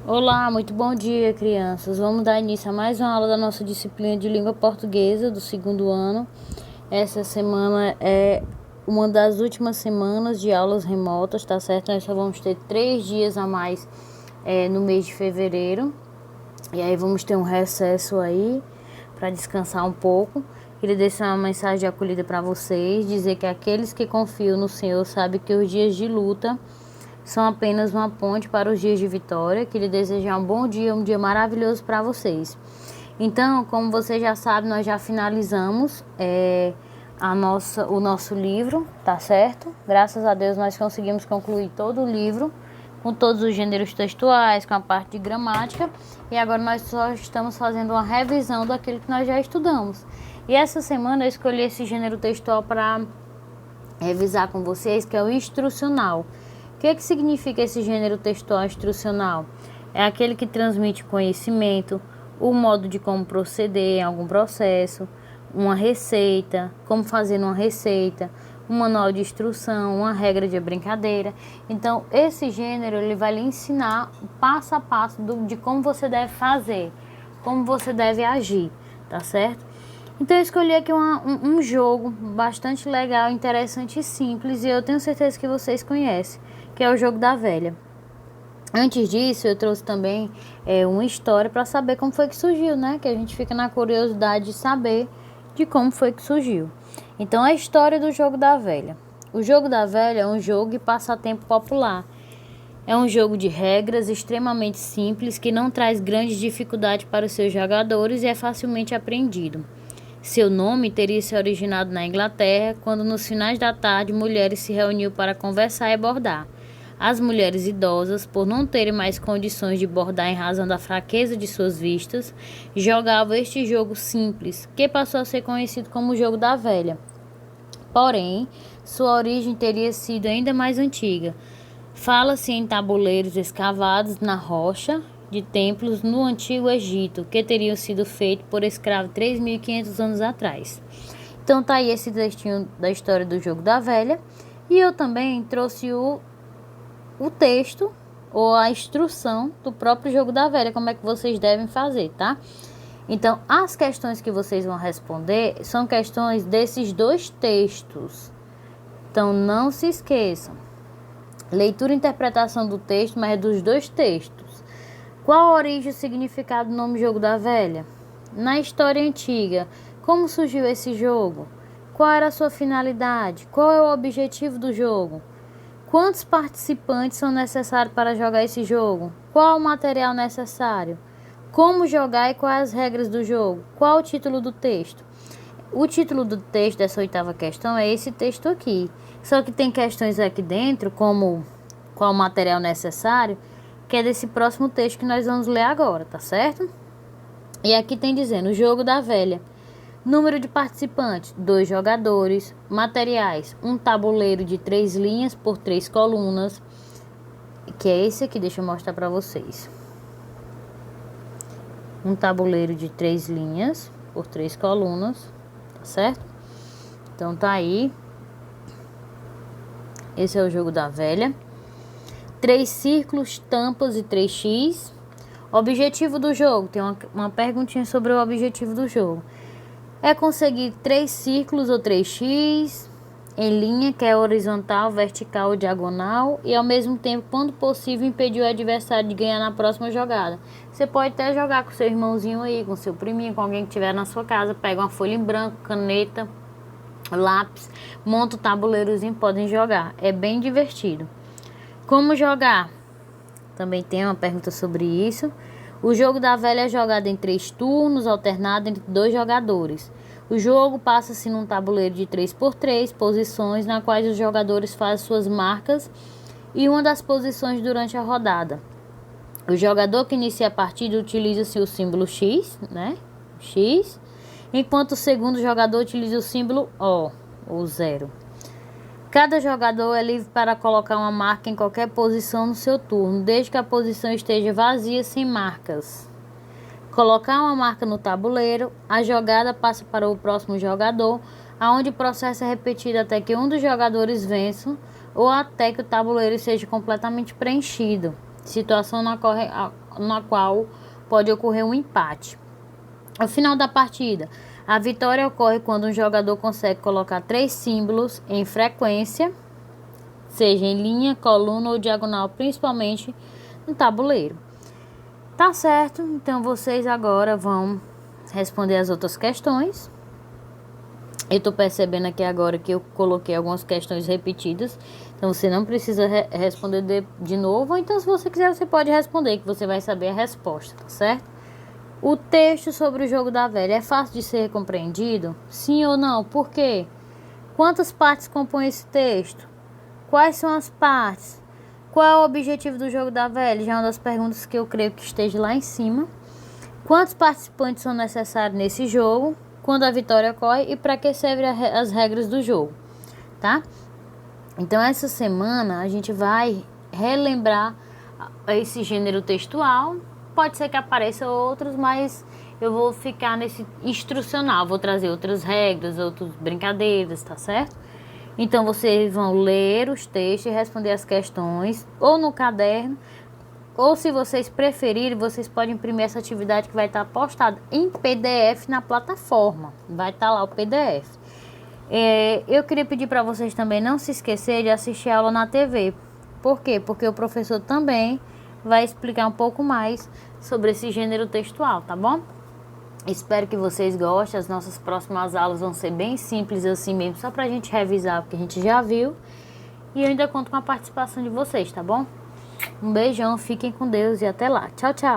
Olá, muito bom dia, crianças. Vamos dar início a mais uma aula da nossa disciplina de língua portuguesa do segundo ano. Essa semana é uma das últimas semanas de aulas remotas, tá certo? Nós só vamos ter 3 dias a mais no mês de fevereiro. E aí vamos ter um recesso aí para descansar um pouco. Queria deixar uma mensagem de acolhida para vocês, dizer que aqueles que confiam no Senhor sabem que os dias de luta são apenas uma ponte para os dias de vitória. Queria desejar um bom dia, um dia maravilhoso para vocês. Então, como vocês já sabem, nós já finalizamos o nosso livro, tá certo? Graças a Deus nós conseguimos concluir todo o livro, com todos os gêneros textuais, com a parte de gramática. E agora nós só estamos fazendo uma revisão daquilo que nós já estudamos. E essa semana eu escolhi esse gênero textual para revisar com vocês, que é o instrucional. O que significa esse gênero textual instrucional? É aquele que transmite conhecimento, o modo de como proceder em algum processo, uma receita, como fazer uma receita, um manual de instrução, uma regra de brincadeira. Então, esse gênero ele vai lhe ensinar passo a passo de como você deve fazer, como você deve agir, tá certo? Então eu escolhi aqui um jogo bastante legal, interessante e simples, e eu tenho certeza que vocês conhecem, que é o jogo da velha. Antes disso, eu trouxe também uma história para saber como foi que surgiu, né? Que a gente fica na curiosidade de saber de como foi que surgiu. Então, a história do jogo da velha. O jogo da velha é um jogo e passatempo popular. É um jogo de regras extremamente simples que não traz grandes dificuldades para os seus jogadores e é facilmente aprendido. Seu nome teria se originado na Inglaterra, quando nos finais da tarde mulheres se reuniam para conversar e bordar. As mulheres idosas, por não terem mais condições de bordar em razão da fraqueza de suas vistas, jogavam este jogo simples, que passou a ser conhecido como o jogo da velha. Porém, sua origem teria sido ainda mais antiga. Fala-se em tabuleiros escavados na rocha de templos no Antigo Egito, que teriam sido feitos por escravos 3.500 anos atrás. Então tá aí esse textinho da história do jogo da velha. E eu também trouxe o texto ou a instrução do próprio jogo da velha, como é que vocês devem fazer, tá? Então, as questões que vocês vão responder são questões desses dois textos. Então, não se esqueçam. Leitura e interpretação do texto, mas é dos dois textos. Qual a origem e o significado do nome Jogo da Velha? Na história antiga, como surgiu esse jogo? Qual era a sua finalidade? Qual é o objetivo do jogo? Quantos participantes são necessários para jogar esse jogo? Qual o material necessário? Como jogar e quais as regras do jogo? Qual o título do texto? O título do texto dessa oitava questão é esse texto aqui. Só que tem questões aqui dentro, como qual o material necessário, que é desse próximo texto que nós vamos ler agora, tá certo? E aqui tem dizendo, o jogo da velha. Número de participantes, 2 jogadores. Materiais, um tabuleiro de 3 linhas por 3 colunas, que é esse aqui, deixa eu mostrar para vocês. Um tabuleiro de 3 linhas por 3 colunas, tá certo? Então tá aí. Esse é o jogo da velha. 3 círculos, tampas e 3x. Objetivo do jogo. Tem uma perguntinha sobre o objetivo do jogo. É conseguir 3 círculos ou 3x em linha, que é horizontal, vertical ou diagonal, e ao mesmo tempo, quando possível, impedir o adversário de ganhar na próxima jogada. Você pode até jogar com seu irmãozinho aí, com seu priminho, com alguém que estiver na sua casa. Pega uma folha em branco, caneta, lápis, monta o tabuleirozinho, podem jogar. É bem divertido. Como jogar? Também tem uma pergunta sobre isso. O jogo da velha é jogado em 3 turnos, alternado entre 2 jogadores. O jogo passa-se num tabuleiro de 3x3 posições, na quais os jogadores fazem suas marcas e uma das posições durante a rodada. O jogador que inicia a partida utiliza-se o símbolo X, né? X, enquanto o segundo jogador utiliza o símbolo O, ou 0. Cada jogador é livre para colocar uma marca em qualquer posição no seu turno, desde que a posição esteja vazia, sem marcas. Colocar uma marca no tabuleiro, a jogada passa para o próximo jogador, aonde o processo é repetido até que um dos jogadores vença ou até que o tabuleiro seja completamente preenchido. situação na qual pode ocorrer um empate. Ao final da partida, a vitória ocorre quando um jogador consegue colocar 3 símbolos em frequência, seja em linha, coluna ou diagonal, principalmente no tabuleiro. Tá certo? Então vocês agora vão responder as outras questões. Eu tô percebendo aqui agora que eu coloquei algumas questões repetidas, então você não precisa responder de novo, ou então se você quiser você pode responder, que você vai saber a resposta, tá certo? O texto sobre o jogo da velha é fácil de ser compreendido? Sim ou não? Por quê? Quantas partes compõem esse texto? Quais são as partes? Qual é o objetivo do jogo da velha? Já é uma das perguntas que eu creio que esteja lá em cima. Quantos participantes são necessários nesse jogo? Quando a vitória ocorre e para que servem as regras do jogo, tá? Então essa semana a gente vai relembrar esse gênero textual. Pode ser que apareçam outros, mas eu vou ficar nesse instrucional, vou trazer outras regras, outras brincadeiras, tá certo? Então vocês vão ler os textos e responder as questões ou no caderno, ou se vocês preferirem, vocês podem imprimir essa atividade que vai estar postada em PDF na plataforma. Vai estar lá o PDF. Eu queria pedir para vocês também não se esquecer de assistir a aula na TV. Por quê? Porque o professor também vai explicar um pouco mais sobre esse gênero textual, tá bom? Espero que vocês gostem. As nossas próximas aulas vão ser bem simples assim mesmo, só pra gente revisar o que a gente já viu. E eu ainda conto com a participação de vocês, tá bom? Um beijão, fiquem com Deus e até lá. Tchau, tchau.